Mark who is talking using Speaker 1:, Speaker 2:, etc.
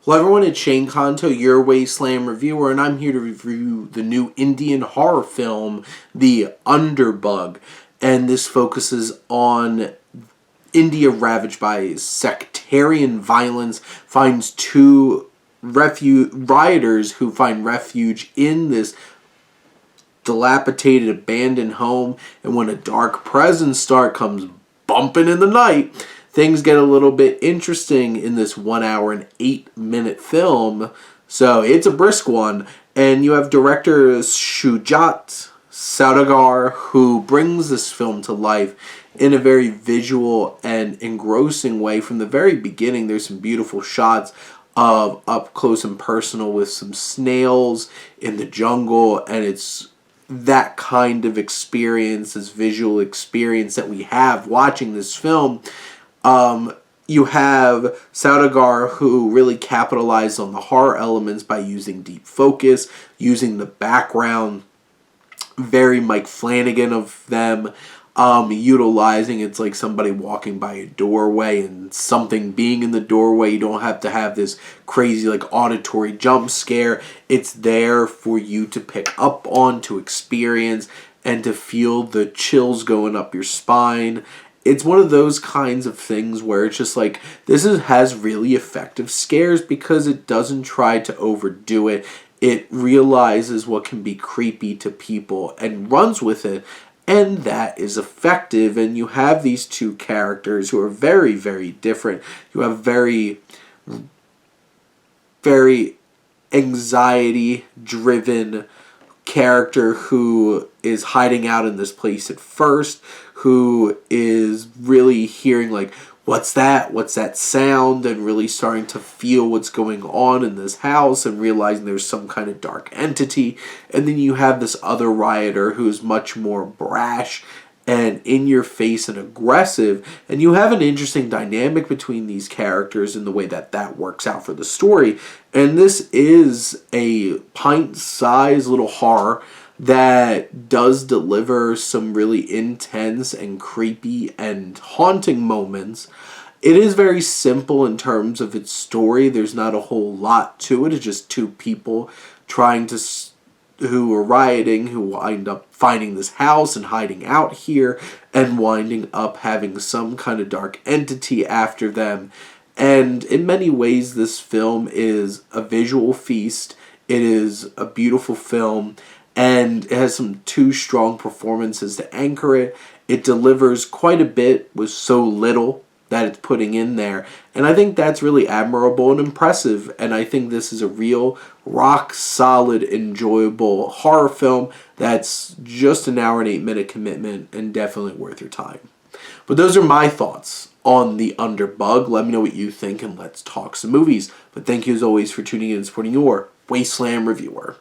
Speaker 1: Hello everyone, it's Shane Kanto, your Wasteland reviewer, and I'm here to review the new Indian horror film, The Underbug. And this focuses on India ravaged by sectarian violence, finds two rioters who find refuge in this dilapidated, abandoned home, and when a dark presence comes bumping in the night, things get a little bit interesting in this 1 hour and 8-minute film. So it's a brisk one, and you have director Shujat Saudagar, who brings this film to life in a very visual and engrossing way. From the very beginning, there's some beautiful shots of up close and personal with some snails in the jungle, and it's that kind of experience, this visual experience that we have watching this film. You have Saudagar, who really capitalized on the horror elements by using deep focus, using the background, very Mike Flanagan of them, utilizing it's like somebody walking by a doorway and something being in the doorway. You don't have to have this crazy like auditory jump scare. It's there for you to pick up on, to experience, and to feel the chills going up your spine. It's one of those kinds of things where it's just like, has really effective scares because it doesn't try to overdo it. It realizes what can be creepy to people and runs with it, and that is effective. And you have these two characters who are very, very different. You have very, very anxiety-driven character who is hiding out in this place at first, who is really hearing like, what's that sound, and really starting to feel what's going on in this house and realizing there's some kind of dark entity. And then you have this other rioter who's much more brash and in your face and aggressive, and you have an interesting dynamic between these characters in the way that works out for the story. And this is a pint-sized little horror that does deliver some really intense and creepy and haunting moments. It is very simple in terms of its story. There's not a whole lot to it. It's just two people who are rioting, who wind up finding this house and hiding out here, and winding up having some kind of dark entity after them. And in many ways, this film is a visual feast. It is a beautiful film, and it has two strong performances to anchor it. It delivers quite a bit with so little that it's putting in there, and I think that's really admirable and impressive. And I think this is a real rock solid, enjoyable horror film that's just an hour and 8-minute commitment and definitely worth your time. But those are my thoughts on The Underbug. Let me know what you think, and let's talk some movies. But thank you as always for tuning in and supporting your Wasteland reviewer.